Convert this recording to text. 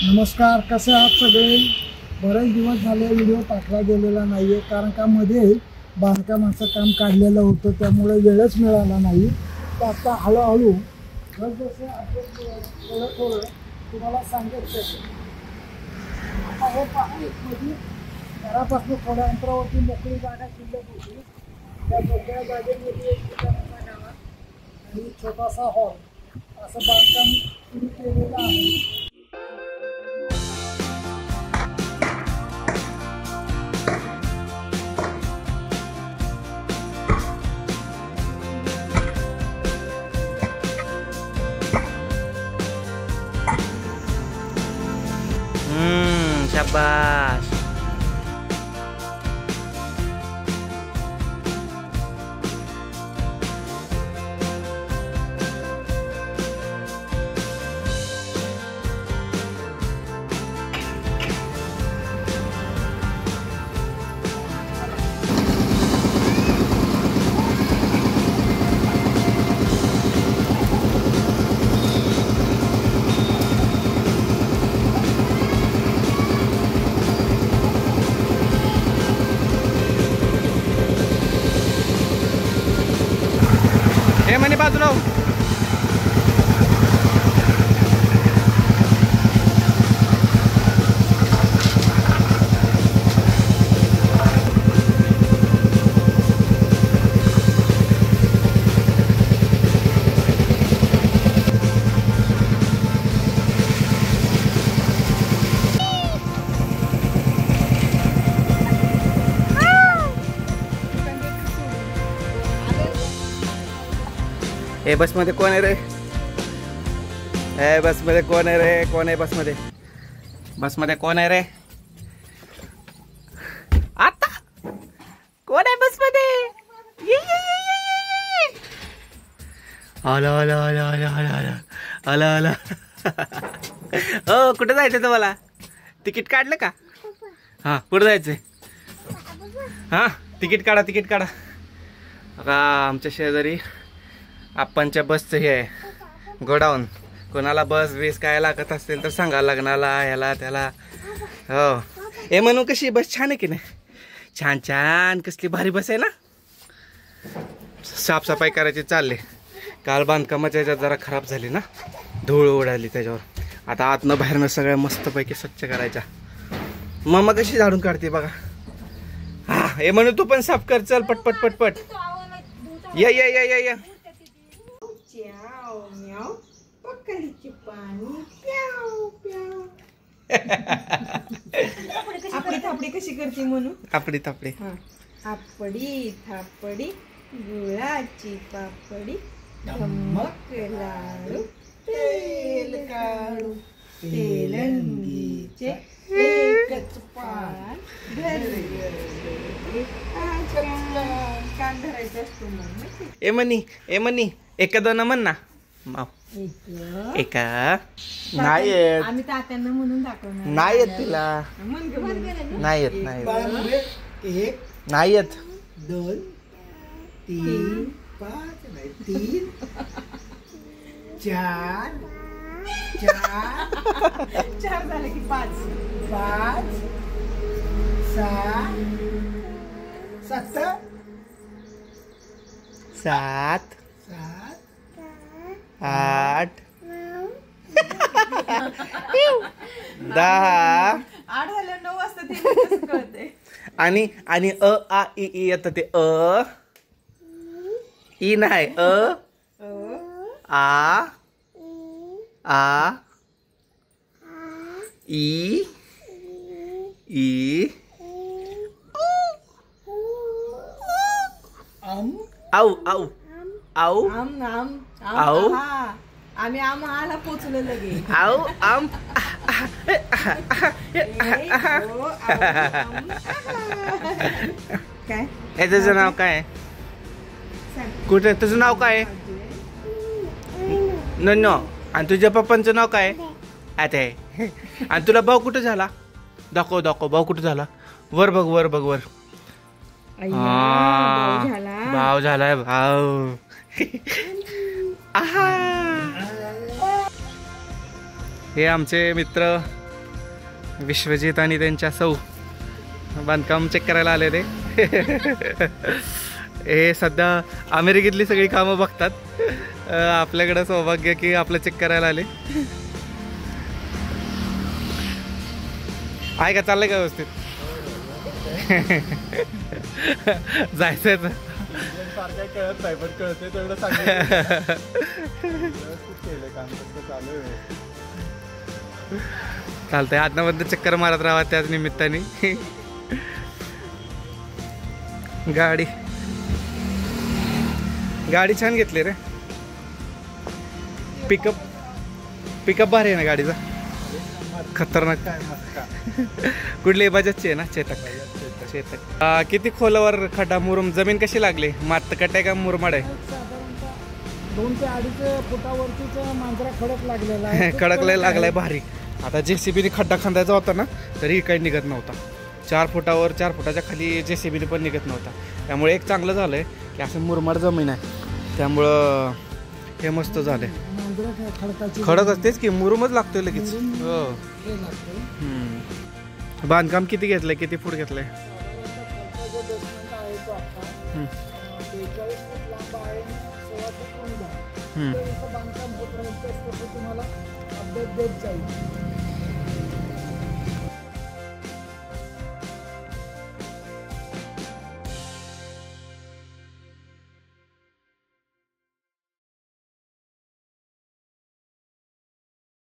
नमस्कार, कसे आहात सगळे? बरेच दिवस झाले व्हिडिओ टाकला गेलेला नाही आहे, कारण का मध्ये बांधकामाचं काम काढलेलं होतं, त्यामुळे वेळच मिळाला नाही. तर आता हळूहळू जसजसे थोडं थोडं तुम्हाला सांगितलं. आता हे पहा, मध्ये घरापासून थोड्या अंतरावरती मोकळी जागा शिल्लक होती. त्या मोकळ्या जागेमध्ये एक ठिकाणाचा गाळा आणि छोटासा हॉल असं बांधकाम सुरू केलेलं आहे. शाबाश. हे म्हणे बाजूला ए बस मध्ये कोण आहे रे? ए बस मध्ये कोण आहे रे? कोण आहे बस मध्ये? बस मध्ये कोण आहे रे? आता कोण आहे बस मध्ये? ये ये ये ये ये. आला आला आला आला आला आला आला. हो, कुठे जायचं तुम्हाला? तिकीट काढलं का? हा, कुठे जायचंय? हा, तिकीट काढा, तिकीट काढा. आता आमच्या शेजारी आपणच्या बसचं हे आहे गोडाऊन. कोणाला बस वीस काय लागत असतील तर सांगा, लग्नाला ह्याला त्याला. हो, हे म्हणून कशी बस छान आहे की नाही? छान छान, कसली भारी बस आहे ना. साफसफाई करायची चालली. काल बांधकामाच्या ह्याच्यात जरा खराब झाली ना, धूळ उडाली त्याच्यावर. आता आतनं बाहेरनं सगळ्या मस्तपैकी स्वच्छ करायच्या. मम्मा कशी झाडून काढते बघा. हा, हे म्हणून तू पण साफ कर. चल पटपट पटपट. या या या या या. आपडी थापडी कशी करते म्हणून? आपडी थापडी. आपडी थापडी गुळाची पापडी, धम्मक लाडू तेल काढू, तेलंगीचे एकच पान कान धरायचं असतो म्हणून. ए मनी एका दोन म्हण ना. एका नाही येत. आम्ही तात्यांना म्हणून दाखवणार. नाही येत तिला. नाही येत. नाही एक नाही येत. 2 3 5 नाही 3 4 चार झाले की 5 5 6 7 7 7 8 10. 8 झालं 9 वाजता ते कसं कळते? आणि आणि अ आ इ ई येतं ते. अ ई नाही. अ आ आ ई ई आऊ आऊ आऊ आम आम आऊ. आम्ही आम्हाला पोचलो लगे. आऊ आम. काय हे तुझं नाव काय? कुठे तुझं नाव काय? नो. आणि तुझ्या पप्पांचं नाव काय? आता आणि तुला भाऊ कुठं झाला? दाखव दाखव, भाऊ कुठं झाला? वर बघ वर बघ वर. भाव झालाय भाव. हे आमचे मित्र विश्वजित आणि त्यांच्या सौ बांधकाम चेक करायला आले ते. हे सध्या अमेरिकेतली सगळी कामं बघतात. आपल्याकडं सौभाग्य की आपलं चेक करायला आले. आहे का, चाललंय का व्यवस्थित? जायचंय तर कळत नाही पण कळते तेवढं केलं काम चालू आहे. चालतंय, आतनामधनं चक्कर मारत राहा त्याच निमित्ताने. गाडी छान घेतली रे. पिकअप भारी आहे ना गाडीचा, खतरनाक. काय मस्त. कुठली बजाजची आहे ना? चेतक. किती खोलावर खड्डा मुरुम, जमीन कशी लागली? मात कट आहे का मुरमाड आहे? साधारणतः 2 ते 2.5 फुटावरतीच मांजरा खडक लागलेला आहे. खडकलाय लागलाय भारी. आता JCBने खड्डा खांदायचा होता ना तरी काही निघत नव्हता. 4 फुटाच्या खाली JCBने पण निघत नव्हता. त्यामुळे एक चांगलं झालंय की असं मुरमाड जमीन आहे, त्यामुळं हे मस्त झालंय. मांजरा खडकाची खडक असतेच की मुरुमच लागतोय लगेच. हो. हे लागतंय. बांधकाम किती घेतलंय, किती फूट घेतलंय? खालचा जो बेसमेंट आहे तो आता 43 फूट लांब आहे, 16 फूट रुंद आहे. हम्म. ते इथं बांधकाम होत राहील तसं तुम्हाला अपडेट देत जाईल.